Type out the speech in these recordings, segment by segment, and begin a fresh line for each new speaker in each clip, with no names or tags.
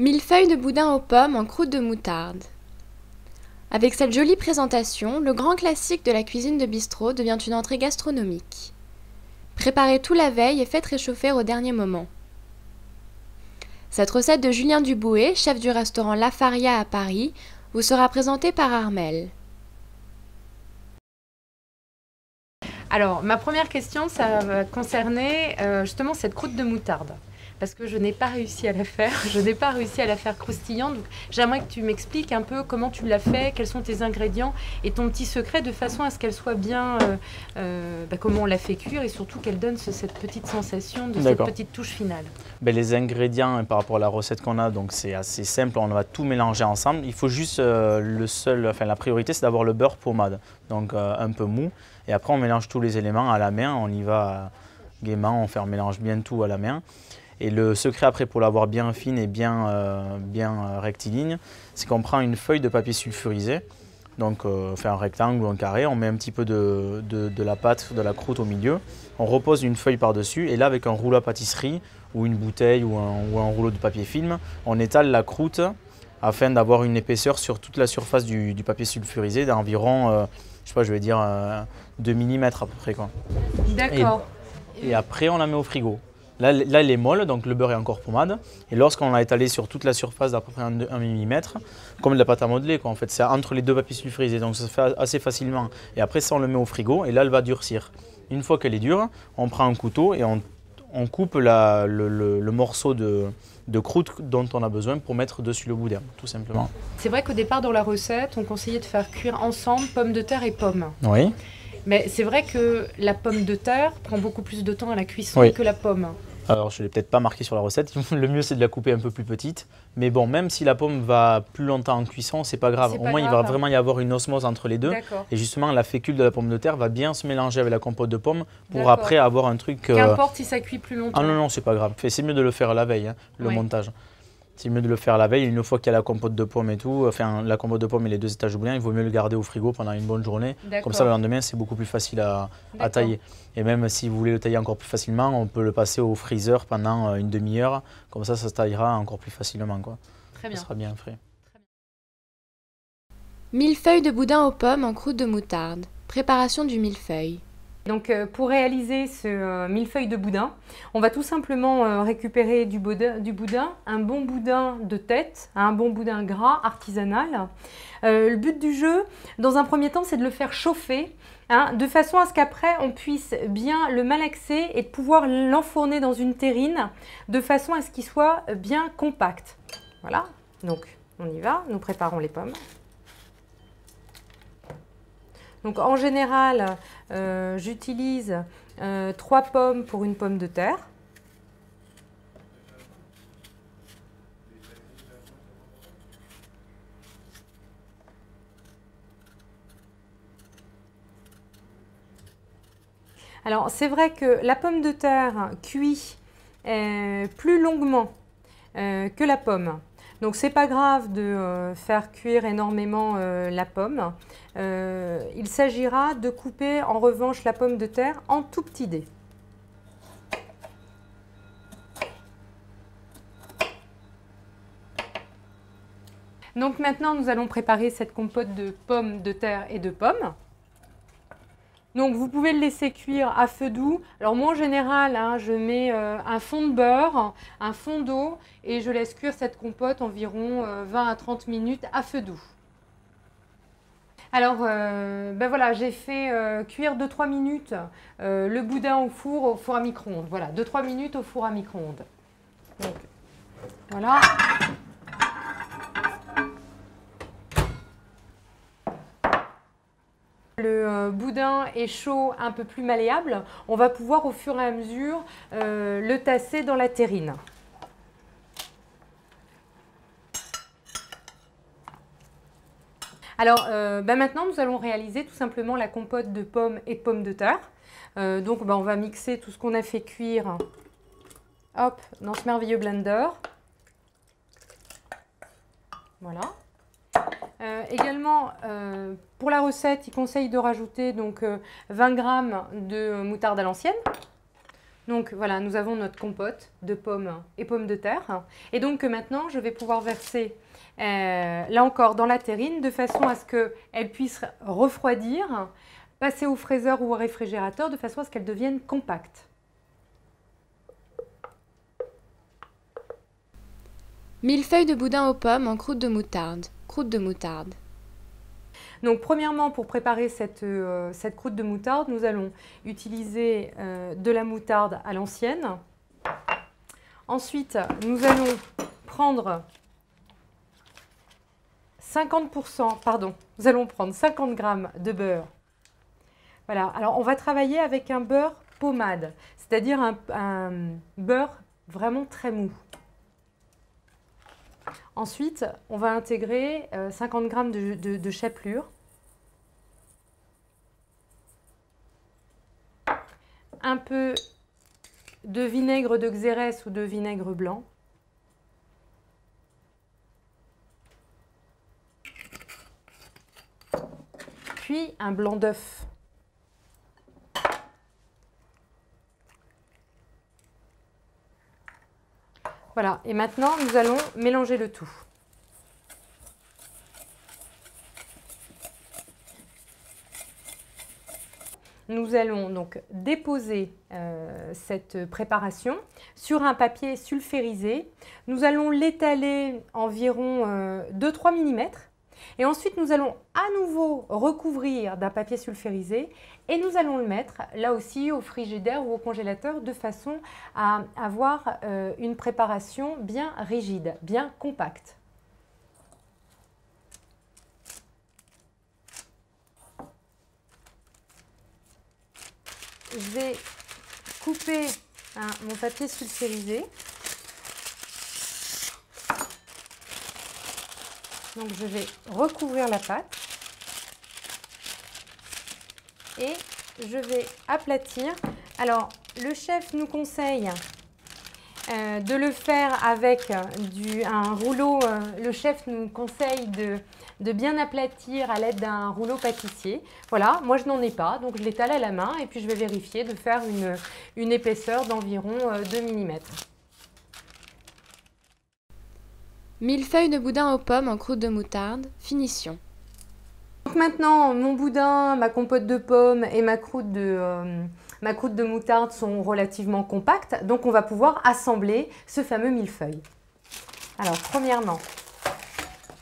Millefeuille de boudin aux pommes en croûte de moutarde. Avec cette jolie présentation, le grand classique de la cuisine de bistrot devient une entrée gastronomique. Préparez tout la veille et faites réchauffer au dernier moment. Cette recette de Julien Duboué, chef du restaurant La Faria à Paris, vous sera présentée par Armelle.
Alors, ma première question, ça va concerner justement cette croûte de moutarde. Parce que je n'ai pas réussi à la faire, je n'ai pas réussi à la faire croustillante. Donc, j'aimerais que tu m'expliques un peu comment tu l'as fait, quels sont tes ingrédients et ton petit secret de façon à ce qu'elle soit bien, comment on l'a fait cuire et surtout qu'elle donne cette petite sensation de cette petite touche finale.
Les ingrédients par rapport à la recette qu'on a, donc c'est assez simple, on va tout mélanger ensemble. Il faut juste, la priorité c'est d'avoir le beurre pommade, donc un peu mou. Et après on mélange tous les éléments à la main, on y va gaiement, on mélange bien tout à la main. Et le secret après pour l'avoir bien fine et bien rectiligne, c'est qu'on prend une feuille de papier sulfurisé, donc on fait un rectangle ou un carré, on met un petit peu de la pâte, de la croûte au milieu, on repose une feuille par-dessus et là avec un rouleau à pâtisserie ou une bouteille ou un rouleau de papier film, on étale la croûte afin d'avoir une épaisseur sur toute la surface du papier sulfurisé d'environ, je vais dire 2 mm à peu près.
D'accord.
Et après on la met au frigo. Là, elle est molle, donc le beurre est encore pommade. Et lorsqu'on l'a étalé sur toute la surface d'à peu près 1 mm, comme de la pâte à modeler, en fait, c'est entre les deux papiers sulfurisés, donc ça se fait assez facilement. Et après, ça, on le met au frigo et là, elle va durcir. Une fois qu'elle est dure, on prend un couteau et on coupe le morceau de croûte dont on a besoin pour mettre dessus le boudin, tout simplement.
C'est vrai qu'au départ, dans la recette, on conseillait de faire cuire ensemble pommes de terre et pommes.
Oui.
Mais c'est vrai que la pomme de terre prend beaucoup plus de temps à la cuisson que la pomme.
Alors, je ne l'ai peut-être pas marqué sur la recette. Le mieux, c'est de la couper un peu plus petite. Mais bon, même si la pomme va plus longtemps en cuisson, c'est pas grave. Au moins, il va vraiment y avoir une osmose entre les deux. Et justement, la fécule de la pomme de terre va bien se mélanger avec la compote de pomme pour après avoir un truc…
Qu'importe si ça cuit plus longtemps.
Ah non, c'est pas grave. C'est mieux de le faire la veille, le montage. C'est mieux de le faire la veille. Une fois qu'il y a la compote de pomme et tout, la compote de pomme et les 2 étages de boudin, il vaut mieux le garder au frigo pendant une bonne journée. Comme ça, le lendemain, c'est beaucoup plus facile à tailler. Et même si vous voulez le tailler encore plus facilement, on peut le passer au freezer pendant une demi-heure. Comme ça se taillera encore plus facilement.
Très bien.
Ça sera bien frais.
Millefeuille de boudin aux pommes en croûte de moutarde. Préparation du millefeuille.
Donc pour réaliser ce millefeuille de boudin, on va tout simplement récupérer du boudin, un bon boudin de tête, un bon boudin gras artisanal. Le but du jeu, dans un premier temps, c'est de le faire chauffer, de façon à ce qu'après on puisse bien le malaxer et de pouvoir l'enfourner dans une terrine, de façon à ce qu'il soit bien compact. Voilà, donc on y va, nous préparons les pommes. Donc en général, j'utilise 3 pommes pour une pomme de terre. Alors c'est vrai que la pomme de terre cuit plus longuement que la pomme. Donc c'est pas grave de faire cuire énormément la pomme. Il s'agira de couper en revanche la pomme de terre en tout petits dés. Donc maintenant nous allons préparer cette compote de pommes de terre et de pommes. Donc vous pouvez le laisser cuire à feu doux. Alors moi en général, je mets un fond de beurre, un fond d'eau et je laisse cuire cette compote environ 20 à 30 minutes à feu doux. Alors voilà, j'ai fait cuire 2-3 minutes le boudin au four à micro-ondes. Voilà, 2-3 minutes au four à micro-ondes. Donc voilà. Le boudin est chaud, un peu plus malléable, on va pouvoir au fur et à mesure le tasser dans la terrine. Alors maintenant nous allons réaliser tout simplement la compote de pommes et de pommes de terre. Donc on va mixer tout ce qu'on a fait cuire dans ce merveilleux blender. Voilà. Également, pour la recette, il conseille de rajouter donc, 20 g de moutarde à l'ancienne. Donc voilà, nous avons notre compote de pommes et pommes de terre. Et donc maintenant, je vais pouvoir verser, là encore, dans la terrine, de façon à ce qu'elle puisse refroidir, passer au fraiseur ou au réfrigérateur, de façon à ce qu'elle devienne compacte.
Millefeuille de boudin aux pommes en croûte de moutarde. Croûte de moutarde.
Donc premièrement, pour préparer cette croûte de moutarde, nous allons utiliser de la moutarde à l'ancienne. Ensuite, nous allons prendre 50 g de beurre. Voilà, alors on va travailler avec un beurre pommade, c'est-à-dire un beurre vraiment très mou. Ensuite, on va intégrer 50 g de chapelure, un peu de vinaigre de Xérès ou de vinaigre blanc, puis un blanc d'œuf. Voilà, et maintenant nous allons mélanger le tout. Nous allons donc déposer cette préparation sur un papier sulfurisé. Nous allons l'étaler environ 2-3 mm. Et ensuite, nous allons à nouveau recouvrir d'un papier sulfurisé et nous allons le mettre là aussi au frigidaire ou au congélateur de façon à avoir une préparation bien rigide, bien compacte. Je vais couper mon papier sulfurisé. Donc je vais recouvrir la pâte et je vais aplatir. Alors le chef nous conseille de le faire avec un rouleau. Le chef nous conseille de bien aplatir à l'aide d'un rouleau pâtissier. Voilà, moi je n'en ai pas, donc je l'étale à la main et puis je vais vérifier de faire une épaisseur d'environ 2 mm.
Millefeuille de boudin aux pommes en croûte de moutarde. Finition.
Donc maintenant, mon boudin, ma compote de pommes et ma croûte de moutarde sont relativement compactes. Donc on va pouvoir assembler ce fameux millefeuille. Alors premièrement,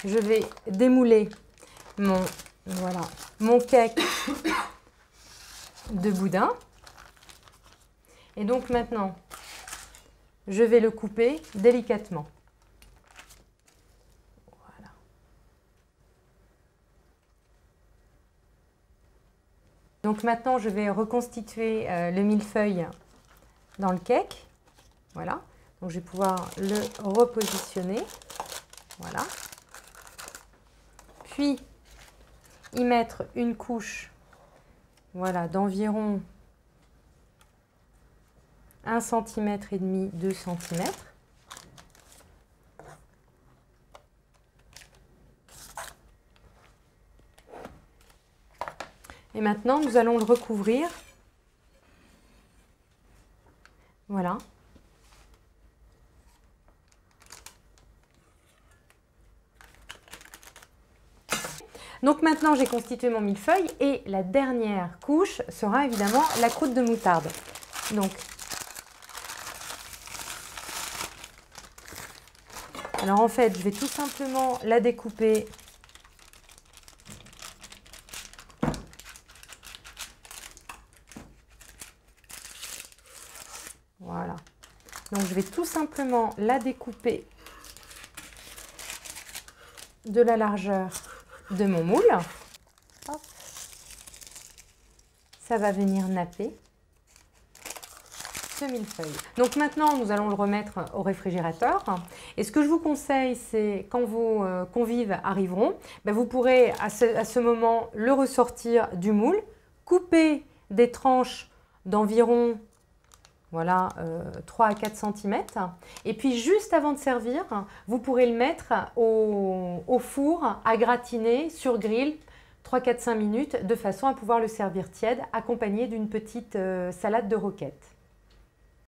je vais démouler mon cake de boudin. Et donc maintenant, je vais le couper délicatement. Donc maintenant, je vais reconstituer le millefeuille dans le cake. Voilà. Donc je vais pouvoir le repositionner. Voilà. Puis y mettre une couche, voilà, d'environ 1,5 cm, 2 cm. Et maintenant, nous allons le recouvrir. Voilà. Donc maintenant, j'ai constitué mon millefeuille et la dernière couche sera évidemment la croûte de moutarde. Donc, alors en fait, je vais tout simplement la découper . Voilà. Donc je vais tout simplement la découper de la largeur de mon moule. Hop. Ça va venir napper ce millefeuille. Donc maintenant, nous allons le remettre au réfrigérateur. Et ce que je vous conseille, c'est quand vos convives arriveront, vous pourrez à ce moment le ressortir du moule, couper des tranches d'environ 3 à 4 cm. Et puis juste avant de servir, vous pourrez le mettre au four à gratiner sur grille 3-4-5 minutes de façon à pouvoir le servir tiède accompagné d'une petite salade de roquette.